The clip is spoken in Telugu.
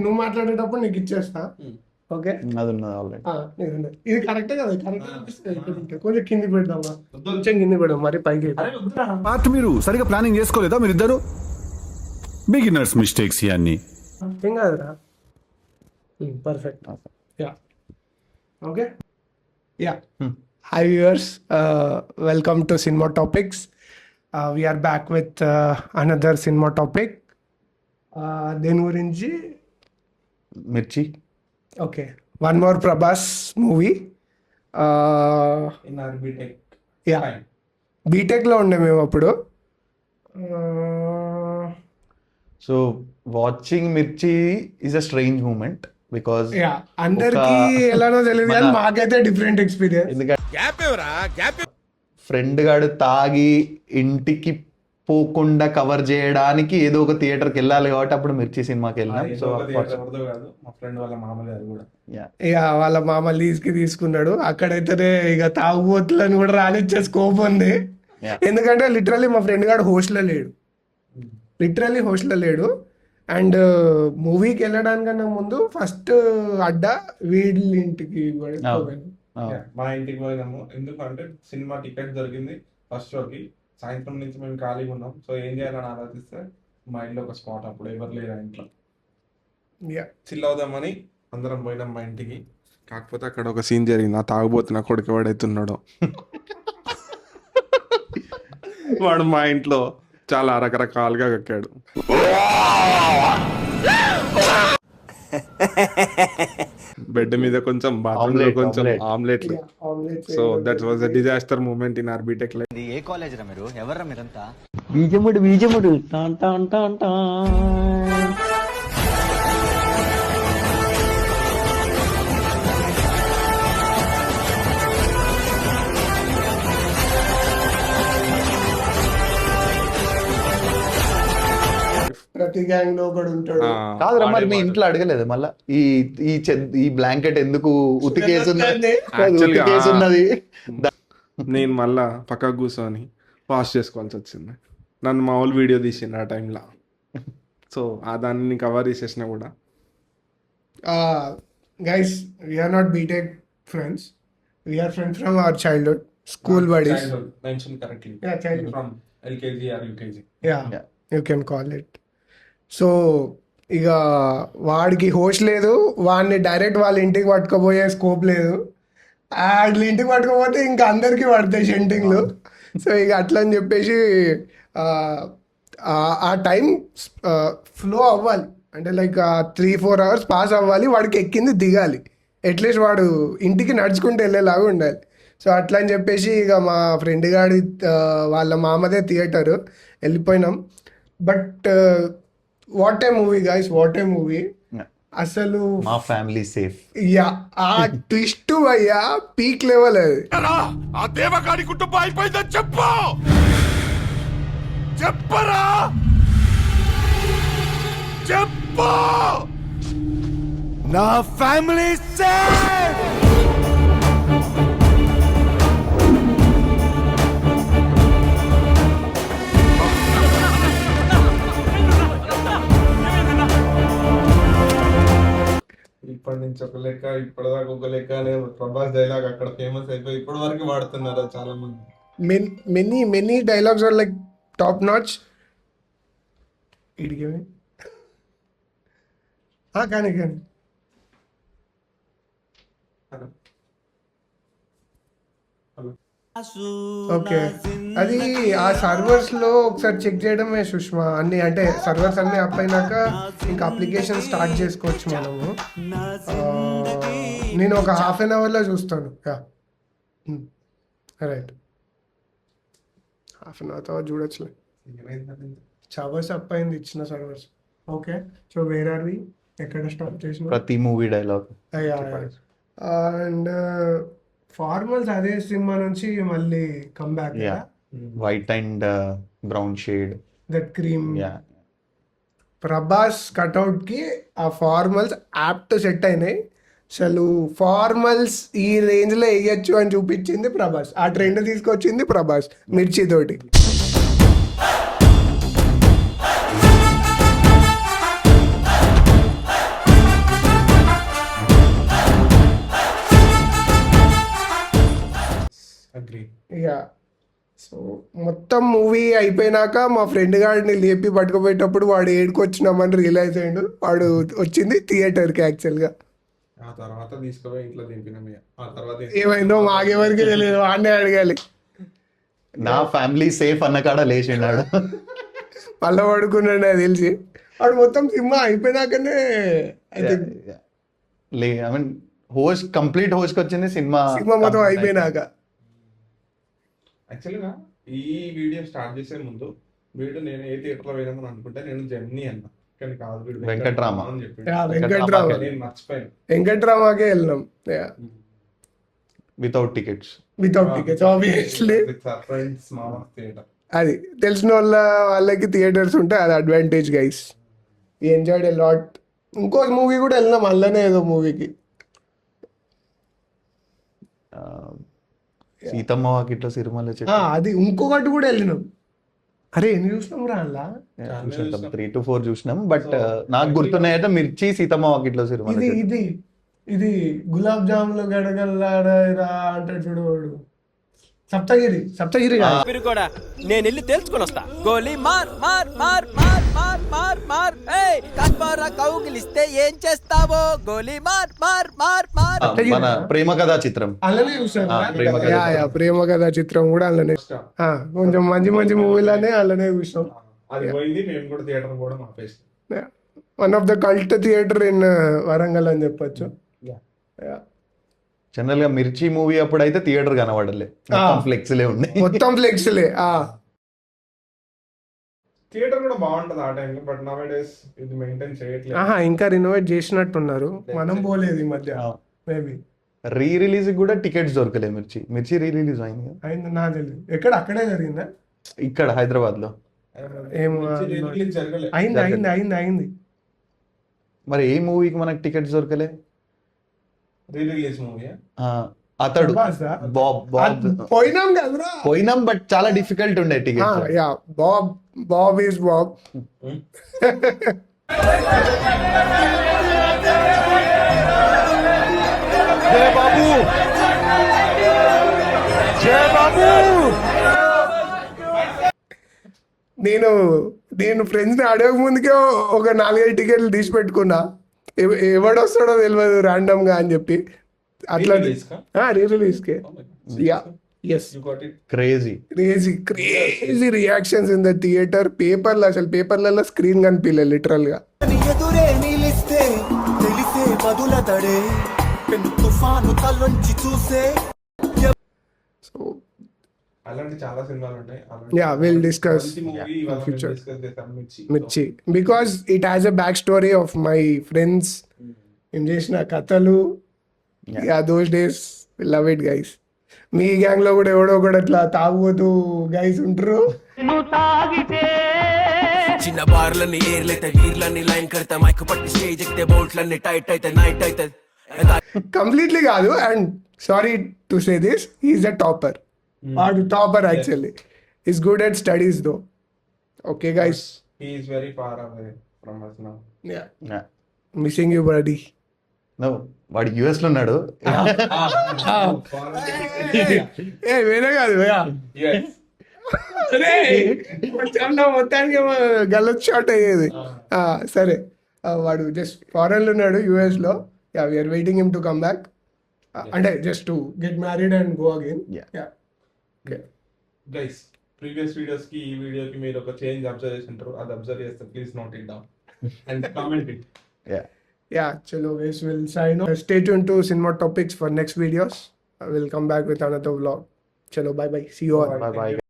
నువ్వు మాట్లాడేటప్పుడు నీకు ఇచ్చేస్తా. ఓకే, అది ఉన్నది ఆల్రెడీ. ఇది కరెక్టే కదా, కరెక్ట్. కొంచెం కింది పెడదామా, కొంచెం కింది పెడదాం, మరి పైకి. పార్ట్ మీరు సరిగా ప్లానింగ్ చేసుకోలేదా మీరిద్దరు? బిగినర్స్ మిస్టేక్స్ ఇవన్నీ. ఏం కాదురా, perfect. Yeah, okay. Yeah, hi viewers, welcome to cinema topics. We're back with another cinema topic. దేని గురించి? Mirchi. Okay, one more Prabhas movie. Yeah, బీటెక్లో ఉండే మేము అప్పుడు. So watching Mirchi is a strange moment because yeah, అందరికి ఎలానో తెలియదు కానీ మాకైతే డిఫరెంట్ ఎక్స్పీరియన్స్. ఎందుకంటే ఫ్రెండ్ గాడు తాగి ఇంటికి పోకుండా కవర్ చేయడానికి ఏదో ఒక థియేటర్కి వెళ్ళాలి కాబట్టి అప్పుడు మిర్చి సినిమాకి వెళ్ళినాం. సో మా ఫ్రెండ్ వాళ్ళ మామగారు కూడా ఇక వాళ్ళ మామ లీజ్కి తీసుకున్నాడు. అక్కడైతేనే ఇక తాగుబోతులని కూడా రానిచ్చే స్కోప్ ఉంది. ఎందుకంటే లిటరల్లీ మా ఫ్రెండ్ గాడు హోస్ట్లో లేడు. అండ్ మూవీకి వెళ్ళడానికన్నా ముందు ఫస్ట్ అడ్డా వీళ్ళ ఇంటికి మా ఇంటికి పోయినాము. ఎందుకంటే సినిమా టికెట్ దొరికింది ఫస్ట్ షోకి. సాయంత్రం నుంచి మేము ఖాళీగా ఉన్నాం. సో ఏం చేయాలని ఆలోచిస్తే మా ఇంట్లో ఒక స్పాట్, అప్పుడు ఎవరు లేరు ఆ ఇంట్లో. చిల్ అవుదామని అందరం పోయినాం మా ఇంటికి. కాకపోతే అక్కడ ఒక సీన్ జరిగింది. ఆ తాగుబోతున్న కొడుకు వాడైతున్నాడు. వాడు మా ఇంట్లో చాలా రకరకాలుగా కక్కాడు. బెడ్ మీద కొంచెం, బాత్రూమ్ లో కొంచెం ఆమ్లెట్లు. So that was a disaster moment in our BTech life. ఏ కాలేజ్ రా మీరు? ఎవర్రా మీరంతా? బీజముడు టాన్ టాన్ టాన్ టాన్. ప్రతి గ్యాంగ్ లో ఒకడు ఉంటాడు. కాదురా, మరి మీ ఇంట్లో అడగలేదు మళ్ళా ఈ బ్లాంకెట్ ఎందుకు ఉతికేసున్నది? నేను మళ్ళా పక్కకు కూర్చొని వాష్ చేసుకోవాల్సి వచ్చింది. నన్ను మా వాళ్ళు వీడియో తీసిండు ఆ టైంలో. సో ఆ దాన్ని కవర్ చేసేసిన కూడా. Guys, we're not BTech friends, we're friends from our childhood, school buddies. From LKG or UKG. Yeah, you can call it. So ఇక వాడికి హోస్ట్ లేదు, వాడిని డైరెక్ట్ వాళ్ళ ఇంటికి పట్టుకుపోయే స్కోప్ లేదు. వాళ్ళ ఇంటికి పట్టుకపోతే ఇంకా అందరికీ పడతాయి షెంటింగ్లు. సో ఇక అట్లా అని చెప్పేసి ఆ టైం ఫ్లో అవ్వాలి, అంటే లైక్ 3-4 hours పాస్ అవ్వాలి, వాడికి ఎక్కింది దిగాలి, అట్లీస్ట్ వాడు ఇంటికి నడుచుకుంటూ వెళ్ళేలాగా ఉండాలి. సో అట్లా అని చెప్పేసి ఇక మా ఫ్రెండ్ గాడి వాళ్ళ మామదే థియేటరు వెళ్ళిపోయినాం. But what a movie guys, what a movie అసలు. మా ఫ్యామిలీ సేఫ్. యా, ఆ ట్విస్ట్ అయ్యా పీక్ లెవెల్. అది ఆ దేవగాడి కుటుంబం అయిపోయిందని చెప్పరా, చెప్పు. నా ఫ్యామిలీ సేఫ్. ఇప్పటి నుంచి ఒక లెక్క, ఇప్పటిదాకా ఒక లెక్క అనే ప్రభాస్ డైలాగ్ అక్కడ ఫేమస్ అయిపోయి ఇప్పటి వరకు వాడుతున్నారు చాలా మంది. Many dialogues are like top notch. ఇడికి కానీ ఓకే, అది ఆ సర్వర్స్ లో ఒకసారి చెక్ చేయడమే సుష్మా. అన్ని అంటే సర్వర్స్ అన్ని అప్ అయినాక ఇంకా అప్లికేషన్ స్టార్ట్ చేసుకోవచ్చు మనము. నేను ఒక 1/2 hour లో చూస్తాను. రైట్, 1/2 hour తర్వాత చూడొచ్చులే. సర్వర్స్ అప్ అయింది, ఇచ్చిన servers. Okay, so where are we, ఎక్కడ స్టాప్ చేసిన? ప్రతి మూవీ డైలాగ్. అండ్ ఫార్మల్స్ అదే సినిమా నుంచి మళ్ళీ come back. White and brown shade, that cream. Prabhas cutout కి ఆ ఫార్మల్స్ యాప్ట్ సెట్ అయినాయి. అసలు ఫార్మల్స్ ఈ రేంజ్ లో వేయచ్చు అని చూపించింది ప్రభాస్. ఆ ట్రెండ్ తీసుకొచ్చింది ప్రభాస్ మిర్చి తోటి. యా సో మొత్తం మూవీ అయిపోయినాక మా ఫ్రెండ్ గాడిని లేపి పట్టుకుపోయేటప్పుడు వాడు ఏడుకొచ్చినామని రియలైజ్ అయ్యిండు. వాడు వచ్చింది థియేటర్కి యాక్చువల్గా. ఆ తర్వాత తీసుకుపోయి ఇంట్లో దింపినాం ఇక. ఆ తర్వాత ఏమైందో మాకెవరికి తెలియదు, వాడినే అడగాలి. నా ఫ్యామిలీ సేఫ్ అన్న కాడ లేచిండాడు. మళ్ళీ పడుకున్నాడు నాకు తెలిసి. వాడు మొత్తం సినిమా అయిపోయినాకనే I think I mean host complete host వచ్చింది సినిమా మొత్తం అయిపోయినాక. యాక్చువల్గా ఈ వీడియో స్టార్ట్ చేసే ముందు వీడు నేను ఏ థియేటర్లో పోయినామని అనుకుంటే నేను జెమ్నీ అన్నా, కానీ కాదు వీడు వెంకట్రామ అని చెప్పి వెంకట్రామ నేను మర్చిపోయాను. వెంకట్రామాకే వెళ్ళినాం without tickets. Without tickets obviously. Friends మామ థియేటర్ అది తెలిసిన వాళ్ళకి థియేటర్స్ ఉంటాయి, అది advantage guys. We enjoyed a lot. ఇంకో మూవీ కూడా వెళ్ళినాం అల్లనే, ఏదో మూవీకి సీతమ్మ వాకిట్లో సిరిమల్ల చెట్టు అది. ఇంకొకటి కూడా వెళ్ళినాం. అరే ఎన్ని చూసినాం రా అలా. చూసుంటాం 3 to 4 చూసినాం. బట్ నాకు గుర్తున్నాయైతే మిర్చి, సీతమ్మ వాకిట్లో సిరిమల్ల ఇది చెట్టు. ఇది ఇది గులాబ్ జాములు గడగల్లారా అంటాడు చూడు వాడు. సప్తగిరి కాదు. మీరు కూడా నేను వెళ్ళి తెలుసుకొని వస్తా. గోలీ మార్ మార్ మార్ మార్ మార్ మార్ మార్ ఏయ్ కస్పారా కౌగిలిస్తే ఏం చేస్తావో గోలీ మార్ మార్ మార్ మార్. మన ప్రేమ కథా చిత్రం. అలానే చూసాను. ప్రేమ కథా చిత్రం. ప్రేమ కథా చిత్రం కూడా అలానే. కొంచెం మంచి మంచి మూవీలనే అలానే చూసాం. అది పోయింది, మేము కూడా థియేటర్ కూడా ఆపేసాం. One of the cult theatre in Warangal అని చెప్పొచ్చు. జనరల్ గా మిర్చి మూవీ అప్పుడు అయితే థియేటర్ కనబడలే, మొత్తం ఫ్లెక్స్లే ఉన్నాయి. మొత్తం ఫ్లెక్స్లే. థియేటర్ కూడా బాగుంటది ఆ టైంలో, బట్ నవ్ డేస్ ఇది మెయింటైన్ చేయట్లేదు. ఇంకా రినోవేట్ చేసినట్టున్నారు, మనం పోలేదు ఈ మధ్య. మేబీ రీ రిలీజ్ కూడా టికెట్స్ దొరకలే. మిర్చి రీ రిలీజ్ అయింది కదా. అయింది నాకు తెలియదు. ఎక్కడ అక్కడే జరిగిందా? ఇక్కడ హైదరాబాద్ లో ఏమో జరగలేదు. అయింది అయింది అయింది అయింది. మరి ఏ మూవీకి మనకు టికెట్స్ దొరకలే? రిలీజ్ మూవీ అతడు పోయినాం కదరా. పోయినాం, బట్ చాలా డిఫికల్ట్ ఉండే ticket. Yeah Bob is Bob. Jaya Babu Jaya Babu. నేను ఫ్రెండ్స్ని అడగక ముందుకే ఒక 4-5 టికెట్లు తీసి పెట్టుకున్నా. ఎవడు వస్తాడో తెలియదు ర్యాండమ్ గా అని చెప్పి. అట్లా రీ రిలీజ్కే. Yeah yes crazy crazy reactions in the theatre. పేపర్లలో స్క్రీన్ కనిపించలేదు లిటరల్ గా. ఎదురే నిలిస్తే తెలిసే బదులతడే పెను తుఫాను తలొంచి చూసే. సో అలాంటి చాలా సినిమాలు ఉన్నాయి. Yeah will discuss future Mirchi because it has a back story of my friends. ఏం చేసిన కథలు. Yeah those days love it guys. మీ గ్యాంగ్ లో కూడా ఎవడో కూడా అట్లా తాగుతూ గైస్ ఉంటారు. చిన్న బార్లని ఏర్లైతే వీర్లని లైన్ కడితే మైక్ పట్టి స్టేజ్ ఎక్కితే బోల్ట్లన్నీ టైట్ అయితే నైట్ అయితే. కంప్లీట్లీ కాదు. And sorry to say this, he's a topper. వాడు topper actually. Is good at studies though. Okay guys, he is very far away from us now. Yeah missing you buddy. No, వాడు యుఎస్ లో ఉన్నాడు. వేరే కాదు మొత్తానికి గల్లత్ షాట్ అయ్యేది. సరే, వాడు జస్ట్ ఫారెన్ లో ఉన్నాడు, యుఎస్ లో. Yeah we are waiting him to come back. అంటే just to get married and go again. Yeah guys, previous videos కి ఈ వీడియోకి మీరు ఒక చేంజ్ అబ్జర్వ్ చేసి ఉంటారు. అది అబ్జర్వ్ చేస్తే please note it down and comment it. Yeah, chalo guys, we'll sign off. Stay tuned to Cinema Topics for next videos. I will come back with another vlog. Chalo, bye bye. See you all. Bye bye.